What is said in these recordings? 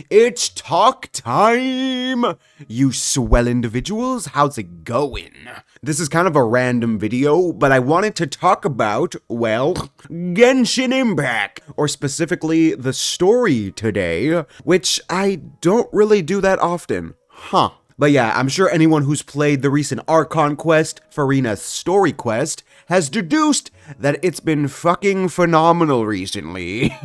It's talk time! You swell individuals, how's it going? This is kind of a random video, but I wanted to talk about, well, Genshin Impact, or specifically the story today, which I don't really do that often. Huh. But yeah, I'm sure anyone who's played the recent Archon quest, Farina's story quest, has deduced that it's been fucking phenomenal recently.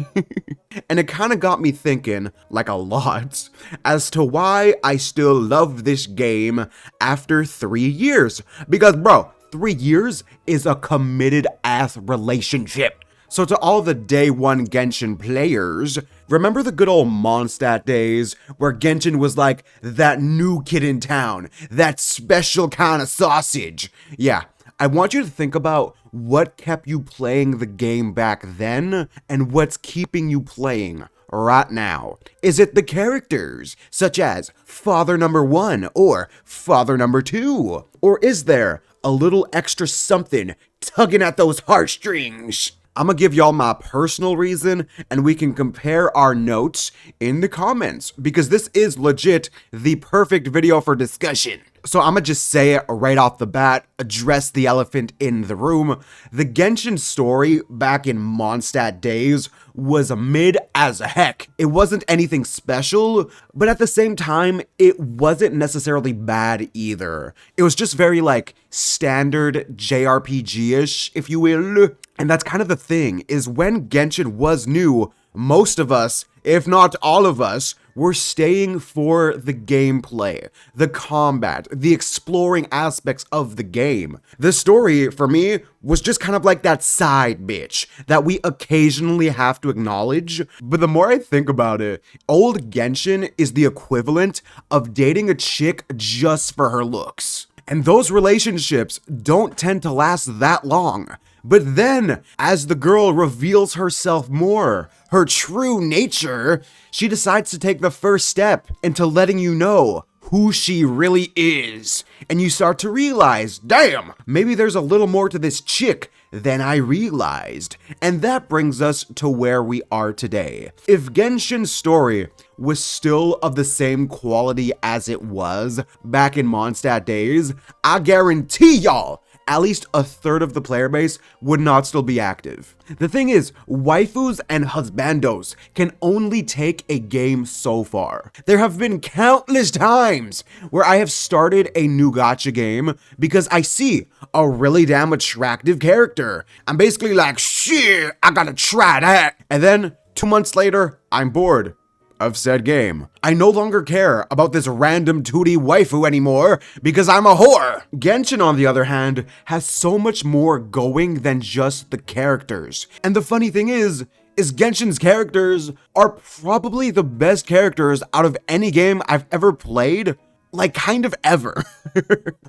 And it kinda got me thinking, like a lot, as to why I still love this game after 3 years. Because bro, 3 years is a committed ass relationship. So to all the day one Genshin players, remember the good old Mondstadt days where Genshin was like that new kid in town, that special kind of sausage? Yeah, I want you to think about what kept you playing the game back then and what's keeping you playing right now. Is it the characters, such as Father Number 1 or Father Number 2? Or is there a little extra something tugging at those heartstrings? I'm gonna give y'all my personal reason, and we can compare our notes in the comments, because this is legit the perfect video for discussion. So I'm gonna just say it right off the bat, address the elephant in the room. The Genshin story back in Mondstadt days was mid as heck. It wasn't anything special, but at the same time, it wasn't necessarily bad either. It was just very like standard JRPG-ish, if you will. And that's kind of the thing, is when Genshin was new, most of us, if not all of us, were staying for the gameplay, the combat, the exploring aspects of the game. The story, for me, was just kind of like that side bitch that we occasionally have to acknowledge. But the more I think about it, old Genshin is the equivalent of dating a chick just for her looks. And those relationships don't tend to last that long. But then, as the girl reveals herself more, her true nature, she decides to take the first step into letting you know who she really is. And you start to realize, damn, maybe there's a little more to this chick than I realized. And that brings us to where we are today. If Genshin's story was still of the same quality as it was back in Mondstadt days, I guarantee y'all, at least a third of the player base would not still be active. The thing is, waifus and husbandos can only take a game so far. There have been countless times where I have started a new gacha game because I see a really damn attractive character. I'm basically like, shit, I gotta try that. And then 2 months later, I'm bored of said game. I no longer care about this random 2D waifu anymore because I'm a whore. Genshin, on the other hand, has so much more going than just the characters. And the funny thing is Genshin's characters are probably the best characters out of any game I've ever played. Like, kind of ever.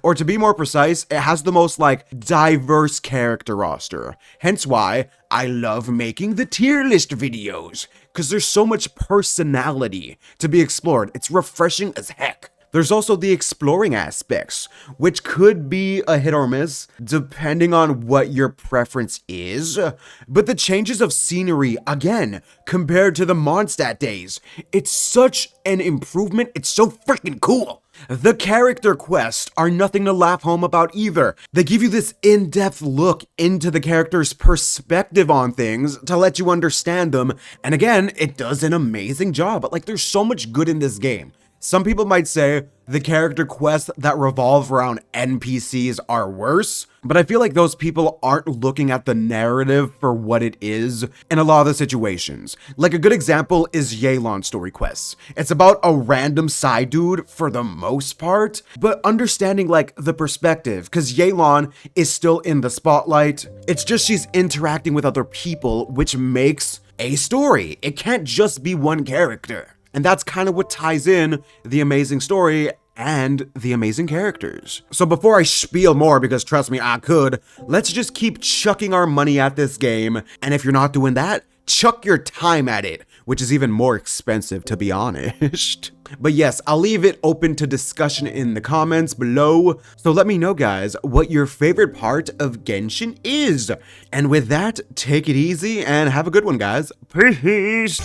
Or to be more precise, it has the most, like, diverse character roster. Hence why I love making the tier list videos, because there's so much personality to be explored. It's refreshing as heck. There's also the exploring aspects, which could be a hit or miss, depending on what your preference is. But the changes of scenery, again, compared to the Mondstadt days, it's such an improvement, it's so freaking cool. The character quests are nothing to laugh home about either. They give you this in-depth look into the character's perspective on things to let you understand them, and again, it does an amazing job. Like, there's so much good in this game. Some people might say the character quests that revolve around NPCs are worse, but I feel like those people aren't looking at the narrative for what it is in a lot of the situations. Like, a good example is Yelan's story quests. It's about a random side dude for the most part, but understanding like the perspective, because Yelan is still in the spotlight. It's just she's interacting with other people, which makes a story. It can't just be one character. And that's kind of what ties in the amazing story and the amazing characters. So before I spiel more, because trust me, I could, let's just keep chucking our money at this game. And if you're not doing that, chuck your time at it, which is even more expensive, to be honest. But yes, I'll leave it open to discussion in the comments below. So let me know, guys, what your favorite part of Genshin is. And with that, take it easy and have a good one, guys. Peace.